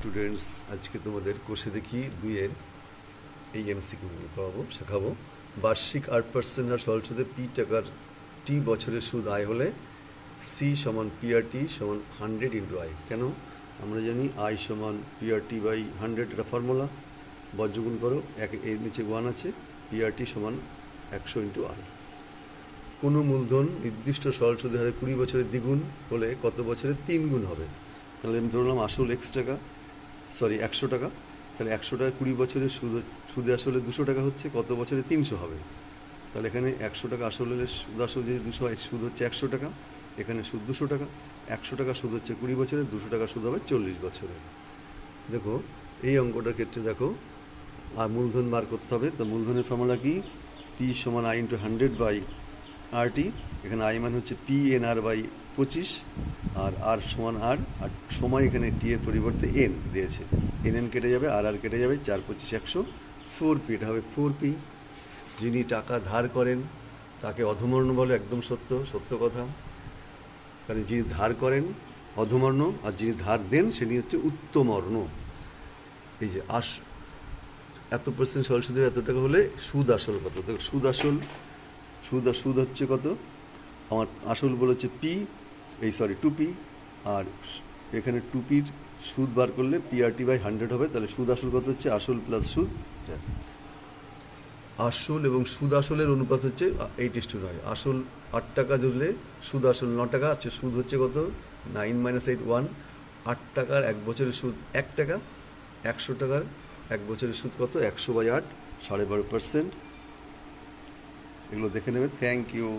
Students, আজকে তোমাদের কোষে দেখি 2-এর এই এমসিকিউগুলো করাবো, শেখাবো। বার্ষিক 8% হার সরল সুদে পি টাকার টি বছরের সুদ আয় হলে সি সমান পিআরটি সমান 100 ইন্টু আই। কেন? আমরা জানি আই সমান পিআরটি বাই 100, এটা ফর্মুলা। বজ্রগুণ করো, এর নিচে 1 আছে, পিআরটি সমান 100 ইন্টু আই। কোনো মূলধন নির্দিষ্ট সরল সুদের হারে 20 বছরের দ্বিগুণ হলে কত বছরে 3 গুণ হবে? তাহলে আমি ধরলাম আসল 100 টাকা, 100 টাকা। তাহলে 100 টাকা 20 বছরের সুদে আসলে 200 টাকা হচ্ছে, কত বছরে 300 হবে? তাহলে এখানে 100 টাকা আসল হলে সুদ আসল যদি 200 হয়, সুদ হচ্ছে 100 টাকা, এখানে সুদ 200 টাকা। 100 টাকা সুদ হচ্ছে 20 বছরে, 200 টাকা সুদ হবে 40 বছরে। দেখো এই অঙ্কটার ক্ষেত্রে দেখো আর মূলধন বার করতে হবে। তো মূলধনের ফর্মুলা কি? পি সমান আই ইন্টু 100 বাই আরটি। এখানে আই মান হচ্ছে পি এন আর বাই 25, আর আর সমান আর সময় এখানে টি এর পরিবর্তে এন দিয়েছে। এন কেটে যাবে, আর কেটে যাবে, 4 25 100, 4 পি। এটা হবে 4 পি। যিনি টাকা ধার করেন তাকে অধমর্ণ বলে, একদম সত্য কথা। কারণ যিনি ধার করেন অধমর্ণ, আর যিনি ধার দেন সেটি হচ্ছে উত্তমর্ণ। এই যে এত % সরল সুদের এত টাকা হলে সুদ আসল কত? দেখো সুদ হচ্ছে কত? আমার আসল বলেছে পি, 2p, আর এখানে 2pর সুদ বার করলে পিআরটি বাই 100 হবে। তাহলে সুদ আসল কত হচ্ছে? আসল প্লাস সুদ। আসল এবং সুদ আসলের অনুপাত হচ্ছে 8:9। আসল 8 টাকা জুড়লে সুদ আসল 9 টাকা। আচ্ছা, সুদ হচ্ছে কত? 9 - 8 1। 8 টাকার 1 বছরের সুদ 1 টাকা। 100 টাকার 1 বছরের সুদ কত? 100/8, 12.5%। এগুলো দেখে নেবেন। Thank you.